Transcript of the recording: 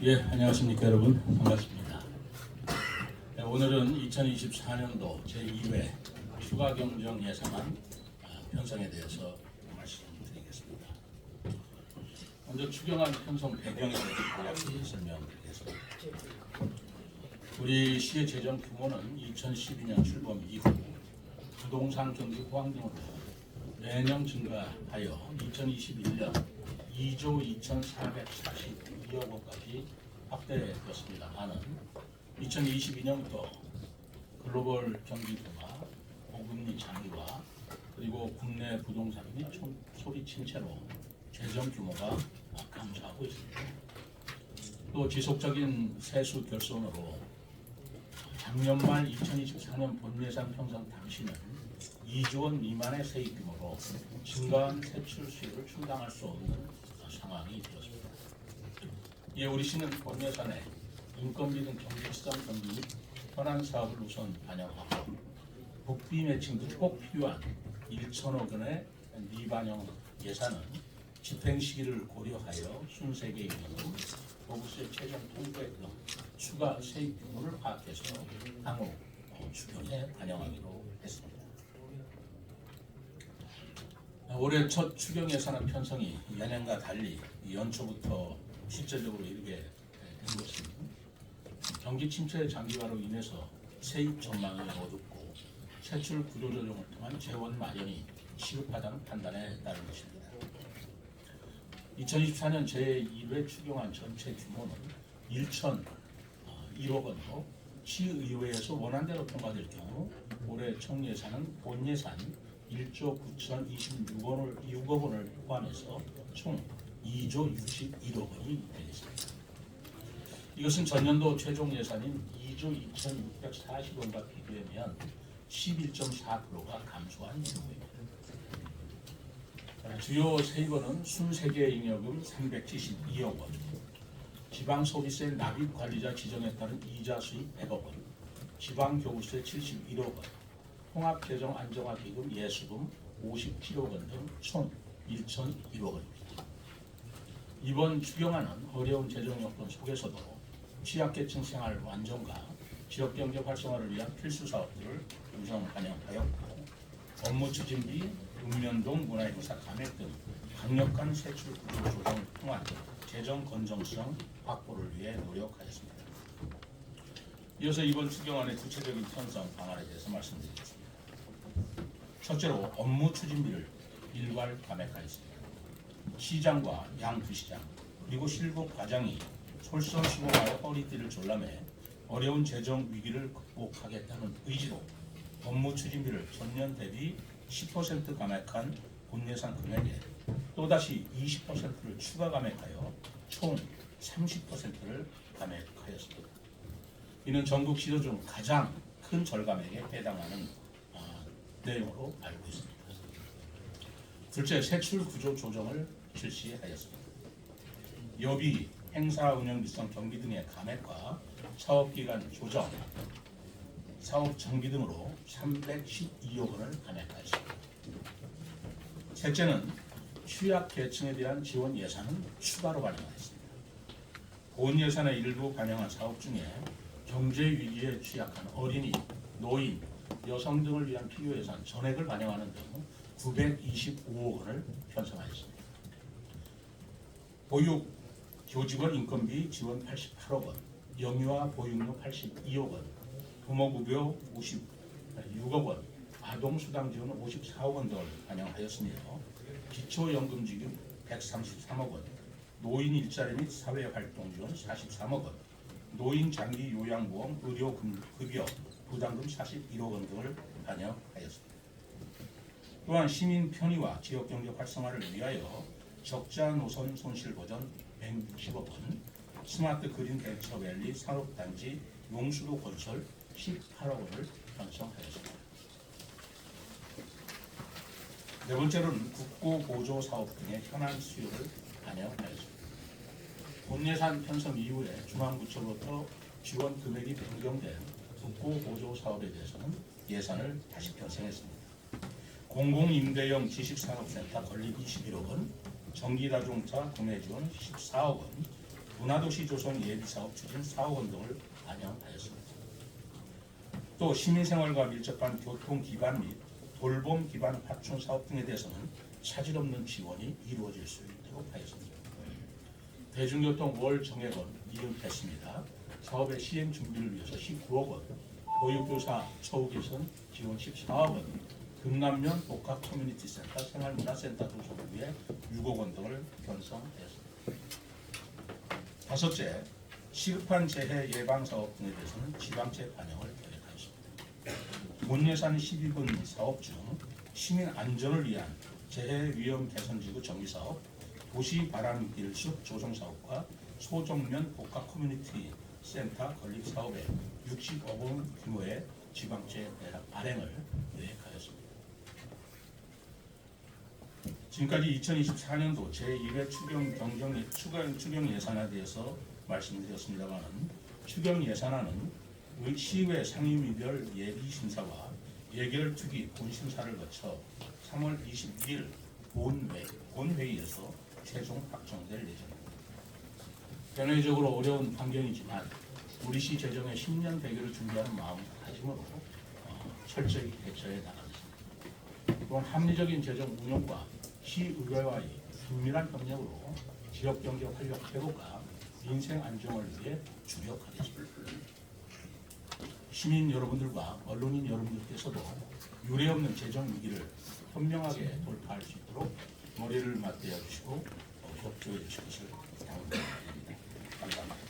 예, 안녕하십니까 여러분. 반갑습니다. 네, 오늘은 2024년도 제2회 추가경정 예산안 편성에 대해서 말씀드리겠습니다. 먼저 추경안 편성 배경에 대해서 간략히 설명드리겠습니다. 우리 시의 재정 규모는 2012년 출범 이후 부동산 경기 호황 등으로 매년 증가하여 2021년 2조 2,442억 원까지 확대되었습니다만은 2022년부터 글로벌 경기 둔화, 고금리 장기화, 그리고 국내 부동산 및 소비침 체로 재정 규모가 감소하고 있습니다. 또 지속적인 세수 결손으로 작년 말 2024년 본예산 편성 당시는 2조 원 미만의 세입 규모로 증가한 세출 수요를 충당할 수 없는 상황이 되었습니다. 이에 우리 시는 본예산에 인건비 등 경제시장 경기 및 현안 사업을 우선 반영하고 복비 매칭 등 꼭 필요한 1천억 원의 미반영 예산은 집행 시기를 고려하여 순세계 임금, 보고세 최종 통계액 등 추가 세입 규모를 파악해서 향후 추경에 반영하기로 했습니다. 올해 첫 추경 예산안 편성이 예년과 달리 연초부터 실질적으로 이르게 된 것은 경기 침체 장기화로 인해서 세입 전망이 어둡고 세출 구조 조정을 통한 재원 마련이 시급하다는 판단에 따른 것입니다. 2024년 제1회 추경안 전체 규모는 1,001억 원으로 시의회에서 원안대로 통과될 경우 올해 총 예산은 본 예산 1조 9,026억 원을 포함해서 총 2조 61억 원이 되겠습니다. 이것은 전년도 최종 예산인 2조 2,640원과 비교하면 11.4%가 감소한 규모입니다. 주요 세입원은 순세계 잉여금 372억 원, 지방소비세 납입관리자 지정에 따른 이자 수입 100억 원, 지방교부세 71억 원, 통합재정안정화기금 예수금 57억 원 등 총 1,001억 원입니다. 이번 추경안은 어려운 재정 여건 속에서도 취약계층 생활 안정과 지역경제 활성화를 위한 필수 사업들을 우선 반영하였고 업무 추진비, 읍면동 문화유사 감액 등 강력한 세출 구조 조정을 통한 재정 건전성 확보를 위해 노력하였습니다. 이어서 이번 추경안의 구체적인 편성 방안에 대해서 말씀드리겠습니다. 첫째로 업무 추진비를 일괄 감액하였습니다. 시장과 양부시장 그리고 실무 과장이 솔선수범하여 허리띠를 졸라매 어려운 재정 위기를 극복하겠다는 의지로 업무 추진비를 전년 대비 10% 감액한 본예산 금액에 또다시 20%를 추가 감액하여 총 30%를 감액하였습니다. 이는 전국 시도 중 가장 큰 절감액에 해당하는 내용으로 알고 있습니다. 둘째, 세출 구조 조정을 실시하였습니다. 여비, 행사 운영 비성 경비 등의 감액과 사업기간 조정, 사업 정비 등으로 312억 원을 감액하였습니다. 셋째는 취약계층에 대한 지원 예산은 추가로 반영하였습니다. 본 예산의 일부 반영한 사업 중에 경제 위기에 취약한 어린이, 노인, 여성 등을 위한 필요 예산 전액을 반영하는 등 925억 원을 편성하였습니다. 보육, 교직원 인건비 지원 88억 원, 영유아 보육료 82억 원, 부모급여 56억 원, 아동수당 지원 54억 원 등을 반영하였으며 기초연금지급 133억 원, 노인 일자리 및 사회활동 지원 43억 원, 노인 장기 요양보험 의료급여 부담금 41억 원 등을 반영하였습니다. 또한 시민 편의와 지역경제 활성화를 위하여 적자 노선 손실 보전 160억 원, 스마트 그린 벤처밸리 산업단지 용수도 건설 18억 원을 편성하였습니다. 네 번째로는 국고 보조 사업 등의 현안 수요를 반영하였습니다. 본 예산 편성 이후에 중앙부처로부터 지원 금액이 변경된 국고 보조 사업에 대해서는 예산을 다시 편성했습니다. 공공임대형 지식산업센터 건립 21억 원, 전기자동차 구매 지원 14억 원, 문화도시 조성 예비사업 추진 4억 원 등을 반영하였습니다. 또 시민생활과 밀접한 교통 기반 및 돌봄 기반 확충 사업 등에 대해서는 차질 없는 지원이 이루어질 수 있도록 하였습니다. 대중교통 월 정액은 이응했습니다. 사업의 시행 준비를 위해서 19억 원, 보육교사 처우 개선 지원 14억 원, 금남면 복합 커뮤니티 센터 생활문화센터 조성을 위해 6억 원 등을 편성하였습니다. 다섯째, 시급한 재해 예방 사업 등에 대해서는 지방채 반영을 계획하였습니다. 본 예산 12분 사업 중 시민 안전을 위한 재해 위험 개선 지구 정비 사업, 도시 바람길 숲 조성 사업과 소정면 복합 커뮤니티 센터 건립 사업에 60억 원 규모의 지방채 발행을 계획하였습니다. 지금까지 2024년도 제1회 추경 예산에 대해서 말씀드렸습니다만, 추경 예산안은 시의회 상임위별 예비 심사와 예결 투기 본심사를 거쳐 3월 21일 본회의에서 최종 확정될 예정입니다. 견해적으로 어려운 환경이지만 우리 시 재정의 10년 대계를 준비하는 마음가짐으로 철저히 대처해 나가겠습니다. 또한 합리적인 재정 운영과 시의회와의 긴밀한 협력으로 지역경제 활력 회복과 민생 안정을 위해 주력하겠습니다. 시민 여러분들과 언론인 여러분들께서도 유례없는 재정 위기를 현명하게 돌파할 수 있도록 머리를 맞대어 주시고 협조해 주실 것을 당부드립니다. 감사합니다.